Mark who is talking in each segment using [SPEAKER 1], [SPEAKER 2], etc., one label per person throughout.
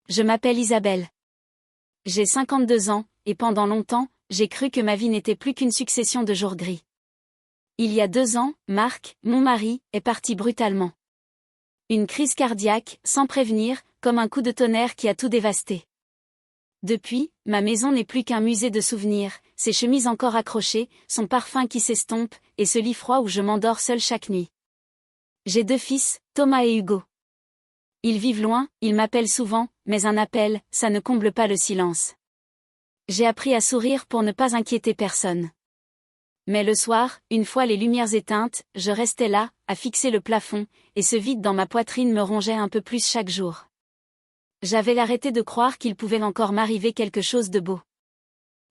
[SPEAKER 1] Je m'appelle Isabelle. J'ai 52 ans, et pendant longtemps, j'ai cru que ma vie n'était plus qu'une succession de jours gris. Il y a 2 ans, Marc, mon mari, est parti brutalement. Une crise cardiaque, sans prévenir, comme un coup de tonnerre qui a tout dévasté. Depuis, ma maison n'est plus qu'un musée de souvenirs, ses chemises encore accrochées, son parfum qui s'estompe, et ce lit froid où je m'endors seule chaque nuit. J'ai 2 fils, Thomas et Hugo. Ils vivent loin, ils m'appellent souvent, mais un appel, ça ne comble pas le silence. J'ai appris à sourire pour ne pas inquiéter personne. Mais le soir, une fois les lumières éteintes, je restais là, à fixer le plafond, et ce vide dans ma poitrine me rongeait un peu plus chaque jour. J'avais arrêté de croire qu'il pouvait encore m'arriver quelque chose de beau.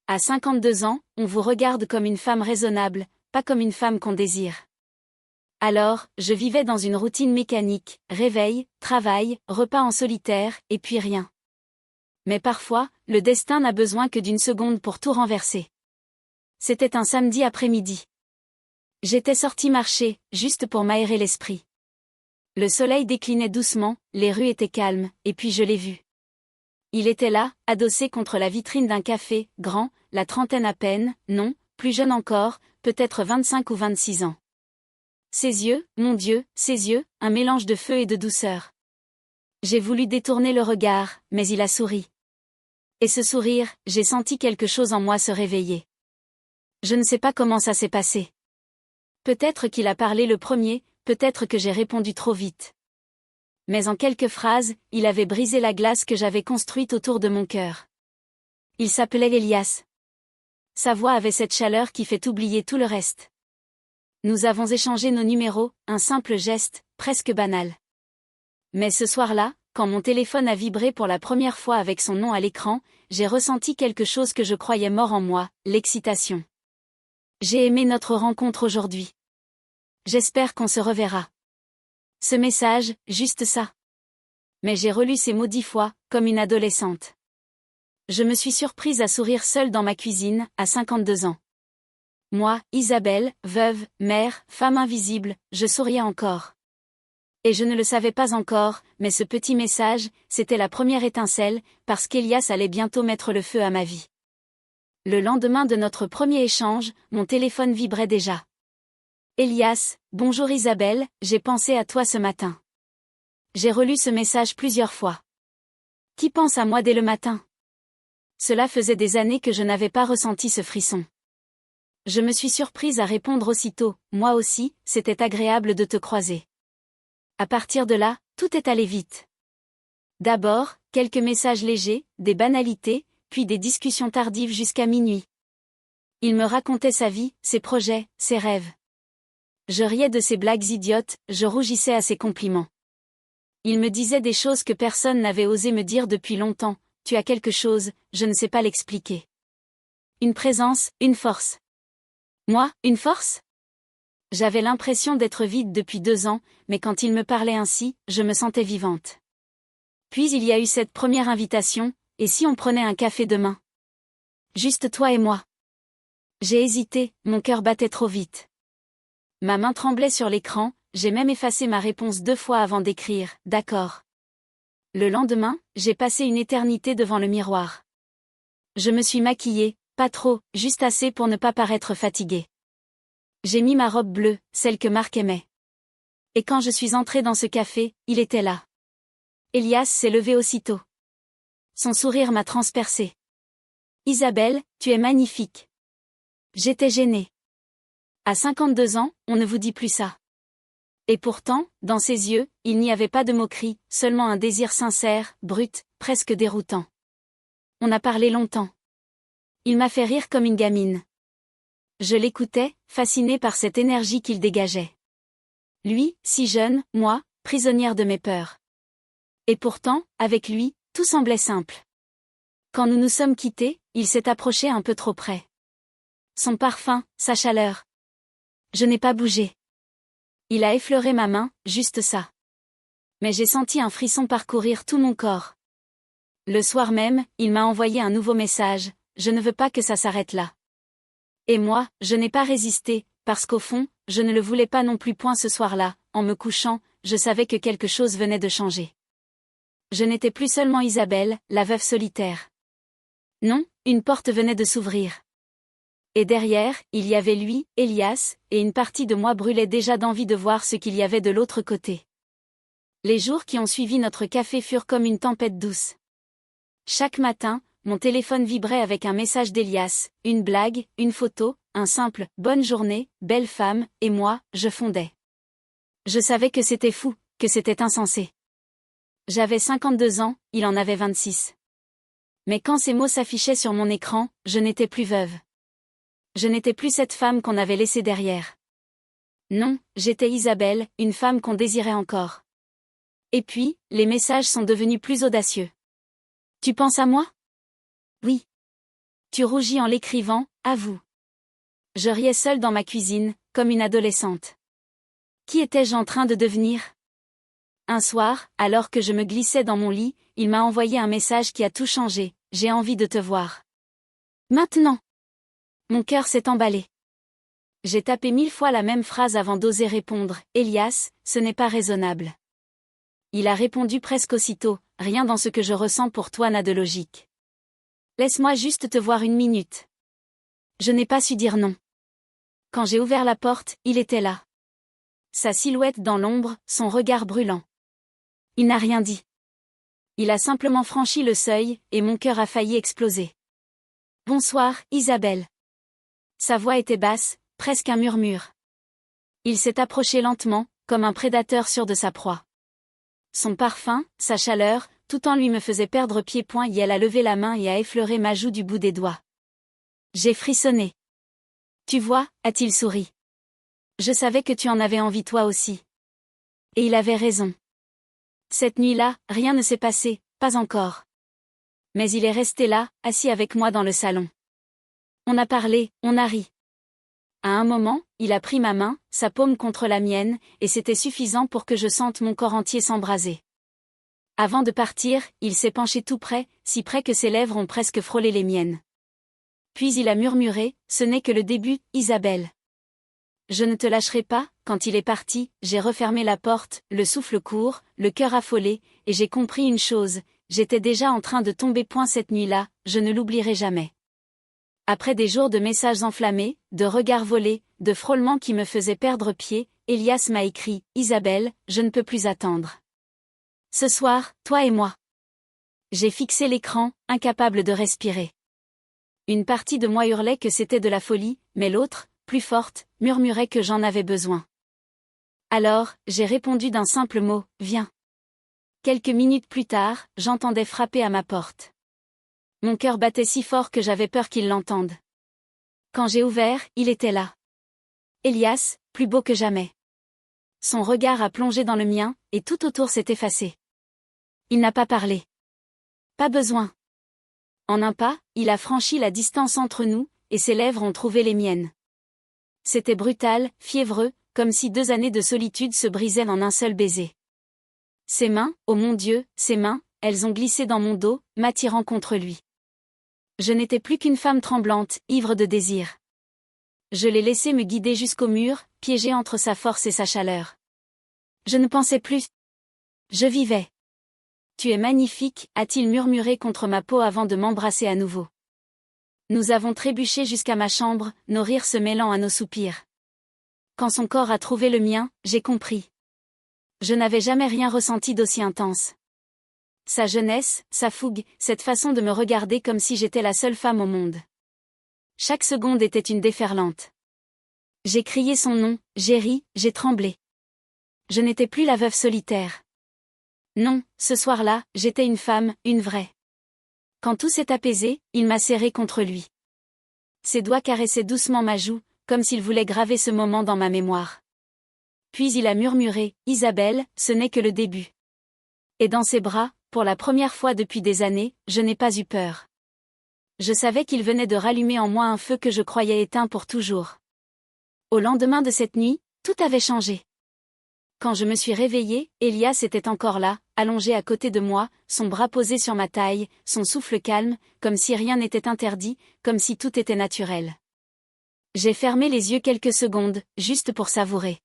[SPEAKER 1] À 52 ans, on vous regarde comme une femme raisonnable, pas comme une femme qu'on désire. Alors, je vivais dans une routine mécanique, réveil, travail, repas en solitaire, et puis rien. Mais parfois, le destin n'a besoin que d'une seconde pour tout renverser. C'était un samedi après-midi. J'étais sortie marcher, juste pour m'aérer l'esprit. Le soleil déclinait doucement, les rues étaient calmes, et puis je l'ai vu. Il était là, adossé contre la vitrine d'un café, grand, la trentaine à peine, non, plus jeune encore, peut-être 25 ou 26 ans. Ses yeux, mon Dieu, ses yeux, un mélange de feu et de douceur. J'ai voulu détourner le regard, mais il a souri. Et ce sourire, j'ai senti quelque chose en moi se réveiller. Je ne sais pas comment ça s'est passé. Peut-être qu'il a parlé le premier, peut-être que j'ai répondu trop vite. Mais en quelques phrases, il avait brisé la glace que j'avais construite autour de mon cœur. Il s'appelait Elias. Sa voix avait cette chaleur qui fait oublier tout le reste. Nous avons échangé nos numéros, un simple geste, presque banal. Mais ce soir-là, quand mon téléphone a vibré pour la première fois avec son nom à l'écran, j'ai ressenti quelque chose que je croyais mort en moi, l'excitation. J'ai aimé notre rencontre aujourd'hui. J'espère qu'on se reverra. Ce message, juste ça. Mais j'ai relu ces mots 10 fois, comme une adolescente. Je me suis surprise à sourire seule dans ma cuisine, à 52 ans. Moi, Isabelle, veuve, mère, femme invisible, je souriais encore. Et je ne le savais pas encore, mais ce petit message, c'était la première étincelle, parce qu'Elias allait bientôt mettre le feu à ma vie. Le lendemain de notre premier échange, mon téléphone vibrait déjà. Elias, bonjour Isabelle, j'ai pensé à toi ce matin. J'ai relu ce message plusieurs fois. Qui pense à moi dès le matin? Cela faisait des années que je n'avais pas ressenti ce frisson. Je me suis surprise à répondre aussitôt, moi aussi, c'était agréable de te croiser. À partir de là, tout est allé vite. D'abord, quelques messages légers, des banalités, puis des discussions tardives jusqu'à minuit. Il me racontait sa vie, ses projets, ses rêves. Je riais de ses blagues idiotes, je rougissais à ses compliments. Il me disait des choses que personne n'avait osé me dire depuis longtemps, tu as quelque chose, je ne sais pas l'expliquer. Une présence, une force. Moi, une force? J'avais l'impression d'être vide depuis 2 ans, mais quand il me parlait ainsi, je me sentais vivante. Puis il y a eu cette première invitation, et si on prenait un café demain? Juste toi et moi. J'ai hésité, mon cœur battait trop vite. Ma main tremblait sur l'écran, j'ai même effacé ma réponse 2 fois avant d'écrire, d'accord. Le lendemain, j'ai passé une éternité devant le miroir. Je me suis maquillée, pas trop, juste assez pour ne pas paraître fatiguée. J'ai mis ma robe bleue, celle que Marc aimait. Et quand je suis entrée dans ce café, il était là. Elias s'est levé aussitôt. Son sourire m'a transpercée. Isabelle, tu es magnifique. J'étais gênée. À 52 ans, on ne vous dit plus ça. Et pourtant, dans ses yeux, il n'y avait pas de moquerie, seulement un désir sincère, brut, presque déroutant. On a parlé longtemps. Il m'a fait rire comme une gamine. Je l'écoutais, fascinée par cette énergie qu'il dégageait. Lui, si jeune, moi, prisonnière de mes peurs. Et pourtant, avec lui, tout semblait simple. Quand nous nous sommes quittés, il s'est approché un peu trop près. Son parfum, sa chaleur. Je n'ai pas bougé. Il a effleuré ma main, juste ça. Mais j'ai senti un frisson parcourir tout mon corps. Le soir même, il m'a envoyé un nouveau message, je ne veux pas que ça s'arrête là. Et moi, je n'ai pas résisté, parce qu'au fond, je ne le voulais pas non plus point ce soir-là, en me couchant, je savais que quelque chose venait de changer. je n'étais plus seulement Isabelle, la veuve solitaire. Non, une porte venait de s'ouvrir. Et derrière, il y avait lui, Elias, et une partie de moi brûlait déjà d'envie de voir ce qu'il y avait de l'autre côté. Les jours qui ont suivi notre café furent comme une tempête douce. Chaque matin, mon téléphone vibrait avec un message d'Elias, une blague, une photo, un simple « bonne journée, belle femme », et moi, je fondais. Je savais que c'était fou, que c'était insensé. J'avais 52 ans, il en avait 26. Mais quand ces mots s'affichaient sur mon écran, je n'étais plus veuve. Je n'étais plus cette femme qu'on avait laissée derrière. Non, j'étais Isabelle, une femme qu'on désirait encore. Et puis, les messages sont devenus plus audacieux. Tu penses à moi? Oui. Tu rougis en l'écrivant, avoue. Je riais seule dans ma cuisine, comme une adolescente. Qui étais-je en train de devenir? Un soir, alors que je me glissais dans mon lit, il m'a envoyé un message qui a tout changé. J'ai envie de te voir. Maintenant. Mon cœur s'est emballé. J'ai tapé 1000 fois la même phrase avant d'oser répondre. Elias, ce n'est pas raisonnable. Il a répondu presque aussitôt. Rien dans ce que je ressens pour toi n'a de logique. Laisse-moi juste te voir une minute. Je n'ai pas su dire non. Quand j'ai ouvert la porte, il était là. Sa silhouette dans l'ombre, son regard brûlant. Il n'a rien dit. Il a simplement franchi le seuil, et mon cœur a failli exploser. Bonsoir, Isabelle. Sa voix était basse, presque un murmure. Il s'est approché lentement, comme un prédateur sûr de sa proie. Son parfum, sa chaleur, tout en lui me faisait perdre pied-point et elle a levé la main et a effleuré ma joue du bout des doigts. J'ai frissonné. Tu vois, a-t-il souri. Je savais que tu en avais envie toi aussi. Et il avait raison. Cette nuit-là, rien ne s'est passé, pas encore. Mais il est resté là, assis avec moi dans le salon. On a parlé, on a ri. À un moment, il a pris ma main, sa paume contre la mienne, et c'était suffisant pour que je sente mon corps entier s'embraser. Avant de partir, il s'est penché tout près, si près que ses lèvres ont presque frôlé les miennes. Puis il a murmuré, ce n'est que le début, Isabelle. Je ne te lâcherai pas. Quand il est parti, j'ai refermé la porte, le souffle court, le cœur affolé, et j'ai compris une chose, j'étais déjà en train de tomber point cette nuit-là, je ne l'oublierai jamais. Après des jours de messages enflammés, de regards volés, de frôlements qui me faisaient perdre pied, Elias m'a écrit, Isabelle, je ne peux plus attendre. Ce soir, toi et moi. J'ai fixé l'écran, incapable de respirer. Une partie de moi hurlait que c'était de la folie, mais l'autre, plus forte, murmurait que j'en avais besoin. Alors, j'ai répondu d'un simple mot, viens. Quelques minutes plus tard, j'entendais frapper à ma porte. Mon cœur battait si fort que j'avais peur qu'il l'entende. Quand j'ai ouvert, il était là. Elias, plus beau que jamais. Son regard a plongé dans le mien, et tout autour s'est effacé. Il n'a pas parlé. Pas besoin. En un pas, il a franchi la distance entre nous, et ses lèvres ont trouvé les miennes. C'était brutal, fiévreux, comme si 2 années de solitude se brisaient en un seul baiser. Ses mains, oh mon Dieu, ses mains, elles ont glissé dans mon dos, m'attirant contre lui. Je n'étais plus qu'une femme tremblante, ivre de désir. Je l'ai laissé me guider jusqu'au mur, piégé entre sa force et sa chaleur. Je ne pensais plus. Je vivais. Tu es magnifique, a-t-il murmuré contre ma peau avant de m'embrasser à nouveau. Nous avons trébuché jusqu'à ma chambre, nos rires se mêlant à nos soupirs. Quand son corps a trouvé le mien, j'ai compris. Je n'avais jamais rien ressenti d'aussi intense. Sa jeunesse, sa fougue, cette façon de me regarder comme si j'étais la seule femme au monde. Chaque seconde était une déferlante. J'ai crié son nom, j'ai ri, j'ai tremblé. Je n'étais plus la veuve solitaire. Non, ce soir-là, j'étais une femme, une vraie. Quand tout s'est apaisé, il m'a serré contre lui. Ses doigts caressaient doucement ma joue, comme s'il voulait graver ce moment dans ma mémoire. Puis il a murmuré, Isabelle, ce n'est que le début. Et dans ses bras, pour la première fois depuis des années, je n'ai pas eu peur. Je savais qu'il venait de rallumer en moi un feu que je croyais éteint pour toujours. Au lendemain de cette nuit, tout avait changé. Quand je me suis réveillée, Elias était encore là, allongé à côté de moi, son bras posé sur ma taille, son souffle calme, comme si rien n'était interdit, comme si tout était naturel. J'ai fermé les yeux quelques secondes, juste pour savourer.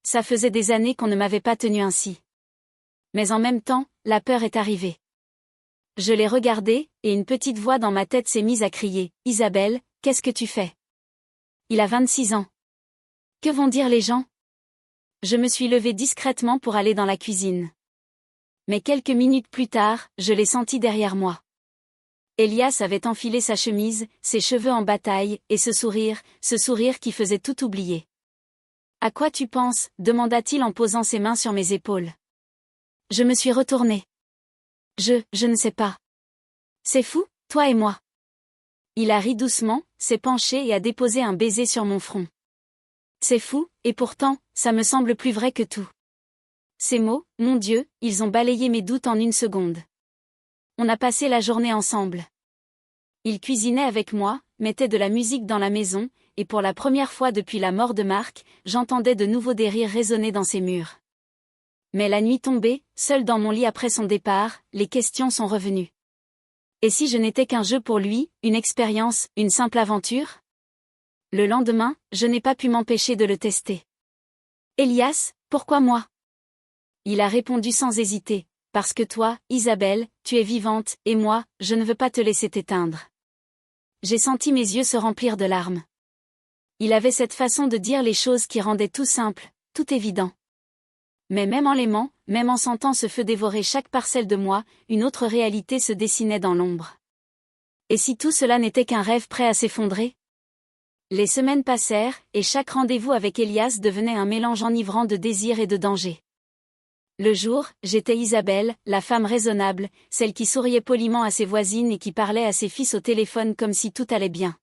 [SPEAKER 1] Ça faisait des années qu'on ne m'avait pas tenu ainsi. Mais en même temps, la peur est arrivée. Je l'ai regardé, et une petite voix dans ma tête s'est mise à crier, « Isabelle, qu'est-ce que tu fais? Il a 26 ans. Que vont dire les gens ?» Je me suis levée discrètement pour aller dans la cuisine. Mais quelques minutes plus tard, je l'ai senti derrière moi. Elias avait enfilé sa chemise, ses cheveux en bataille, et ce sourire qui faisait tout oublier. « À quoi tu penses ?» demanda-t-il en posant ses mains sur mes épaules. Je me suis retournée. Je ne sais pas. C'est fou, toi et moi. Il a ri doucement, s'est penché et a déposé un baiser sur mon front. C'est fou, et pourtant, ça me semble plus vrai que tout. Ces mots, mon Dieu, ils ont balayé mes doutes en une seconde. On a passé la journée ensemble. Il cuisinait avec moi, mettait de la musique dans la maison, et pour la première fois depuis la mort de Marc, j'entendais de nouveau des rires résonner dans ses murs. Mais la nuit tombée, seule dans mon lit après son départ, les questions sont revenues. Et si je n'étais qu'un jeu pour lui, une expérience, une simple aventure? Le lendemain, je n'ai pas pu m'empêcher de le tester. « Elias, pourquoi moi ?» Il a répondu sans hésiter, « Parce que toi, Isabelle, tu es vivante, et moi, je ne veux pas te laisser t'éteindre. » J'ai senti mes yeux se remplir de larmes. Il avait cette façon de dire les choses qui rendait tout simple, tout évident. Mais même en l'aimant, même en sentant ce feu dévorer chaque parcelle de moi, une autre réalité se dessinait dans l'ombre. Et si tout cela n'était qu'un rêve prêt à s'effondrer? Les semaines passèrent, et chaque rendez-vous avec Elias devenait un mélange enivrant de désir et de danger. Le jour, j'étais Isabelle, la femme raisonnable, celle qui souriait poliment à ses voisines et qui parlait à ses fils au téléphone comme si tout allait bien.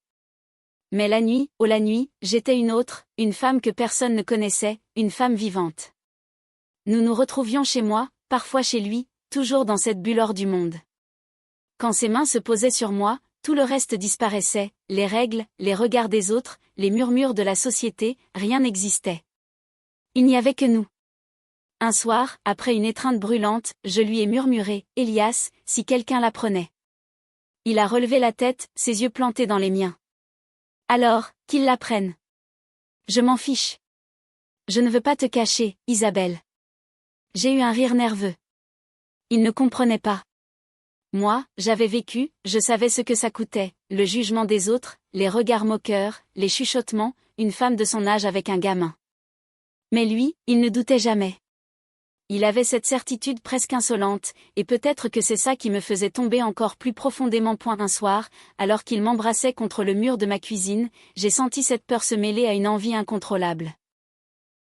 [SPEAKER 1] Mais la nuit, oh la nuit, j'étais une autre, une femme que personne ne connaissait, une femme vivante. Nous nous retrouvions chez moi, parfois chez lui, toujours dans cette bulle hors du monde. Quand ses mains se posaient sur moi, tout le reste disparaissait, les règles, les regards des autres, les murmures de la société, rien n'existait. Il n'y avait que nous. Un soir, après une étreinte brûlante, je lui ai murmuré, « Elias, si quelqu'un l'apprenait. » Il a relevé la tête, ses yeux plantés dans les miens. « Alors, qu'il l'apprenne. Je m'en fiche. Je ne veux pas te cacher, Isabelle. » J'ai eu un rire nerveux. Il ne comprenait pas. Moi, j'avais vécu, je savais ce que ça coûtait, le jugement des autres, les regards moqueurs, les chuchotements, une femme de son âge avec un gamin. Mais lui, il ne doutait jamais. Il avait cette certitude presque insolente, et peut-être que c'est ça qui me faisait tomber encore plus profondément. Un soir, alors qu'il m'embrassait contre le mur de ma cuisine, j'ai senti cette peur se mêler à une envie incontrôlable.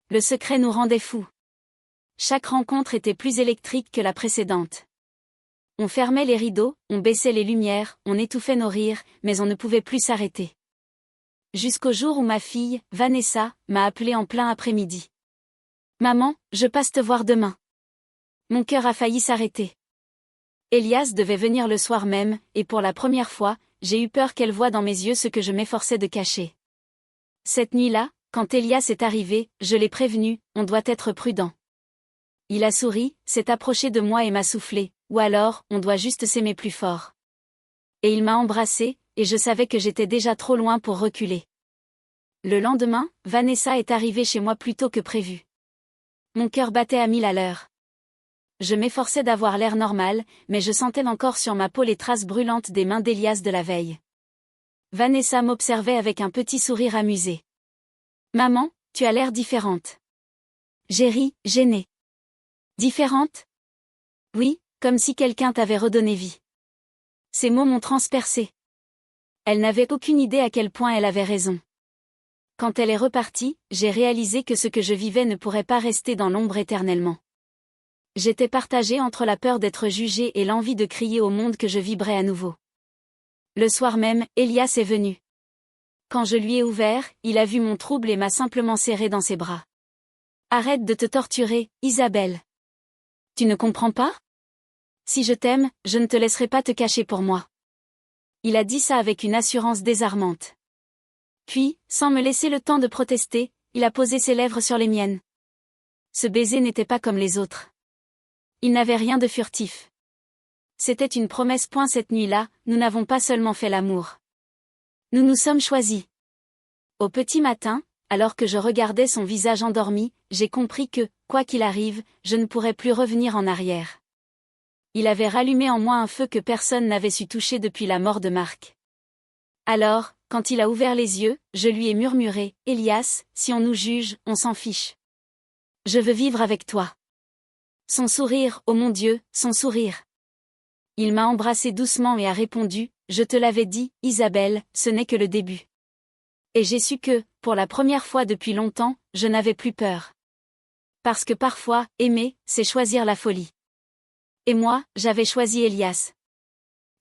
[SPEAKER 1] Le secret nous rendait fous. Chaque rencontre était plus électrique que la précédente. On fermait les rideaux, on baissait les lumières, on étouffait nos rires, mais on ne pouvait plus s'arrêter. Jusqu'au jour où ma fille, Vanessa, m'a appelé en plein après-midi. « Maman, je passe te voir demain. » Mon cœur a failli s'arrêter. Elias devait venir le soir même, et pour la première fois, j'ai eu peur qu'elle voie dans mes yeux ce que je m'efforçais de cacher. Cette nuit-là, quand Elias est arrivé, je l'ai prévenu, on doit être prudent. Il a souri, s'est approché de moi et m'a soufflé, ou alors, on doit juste s'aimer plus fort. Et il m'a embrassé, et je savais que j'étais déjà trop loin pour reculer. Le lendemain, Vanessa est arrivée chez moi plus tôt que prévu. Mon cœur battait à 1000 à l'heure. Je m'efforçais d'avoir l'air normal, mais je sentais encore sur ma peau les traces brûlantes des mains d'Elias de la veille. Vanessa m'observait avec un petit sourire amusé. « Maman, tu as l'air différente. » J'ai ri, gênée. Différente? Oui, comme si quelqu'un t'avait redonné vie. Ces mots m'ont transpercée. Elle n'avait aucune idée à quel point elle avait raison. Quand elle est repartie, j'ai réalisé que ce que je vivais ne pourrait pas rester dans l'ombre éternellement. J'étais partagée entre la peur d'être jugée et l'envie de crier au monde que je vibrais à nouveau. Le soir même, Elias est venu. Quand je lui ai ouvert, il a vu mon trouble et m'a simplement serré dans ses bras. « Arrête de te torturer, Isabelle. Tu ne comprends pas? Si je t'aime, je ne te laisserai pas te cacher pour moi. » Il a dit ça avec une assurance désarmante. Puis, sans me laisser le temps de protester, il a posé ses lèvres sur les miennes. Ce baiser n'était pas comme les autres. Il n'avait rien de furtif. C'était une promesse. Cette nuit-là, nous n'avons pas seulement fait l'amour. Nous nous sommes choisis. Au petit matin, alors que je regardais son visage endormi, j'ai compris que, quoi qu'il arrive, je ne pourrais plus revenir en arrière. Il avait rallumé en moi un feu que personne n'avait su toucher depuis la mort de Marc. Alors, quand il a ouvert les yeux, je lui ai murmuré, « Elias, si on nous juge, on s'en fiche. Je veux vivre avec toi. » Son sourire, oh mon Dieu, son sourire. Il m'a embrassé doucement et a répondu, « Je te l'avais dit, Isabelle, ce n'est que le début. » Et j'ai su que, pour la première fois depuis longtemps, je n'avais plus peur. Parce que parfois, aimer, c'est choisir la folie. Et moi, j'avais choisi Elias.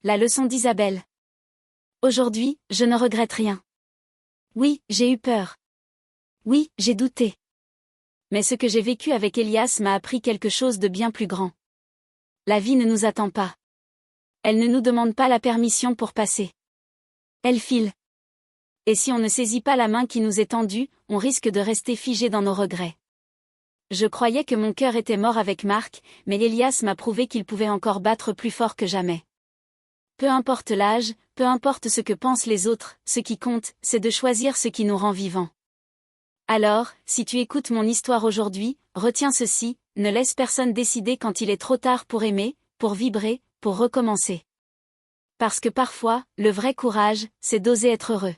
[SPEAKER 1] La leçon d'Isabelle. Aujourd'hui, je ne regrette rien. Oui, j'ai eu peur. Oui, j'ai douté. Mais ce que j'ai vécu avec Elias m'a appris quelque chose de bien plus grand. La vie ne nous attend pas. Elle ne nous demande pas la permission pour passer. Elle file. Et si on ne saisit pas la main qui nous est tendue, on risque de rester figé dans nos regrets. Je croyais que mon cœur était mort avec Marc, mais Elias m'a prouvé qu'il pouvait encore battre plus fort que jamais. Peu importe l'âge, peu importe ce que pensent les autres, ce qui compte, c'est de choisir ce qui nous rend vivants. Alors, si tu écoutes mon histoire aujourd'hui, retiens ceci, ne laisse personne décider quand il est trop tard pour aimer, pour vibrer, pour recommencer. Parce que parfois, le vrai courage, c'est d'oser être heureux.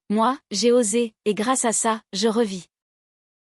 [SPEAKER 1] Moi, j'ai osé, et grâce à ça, je revis.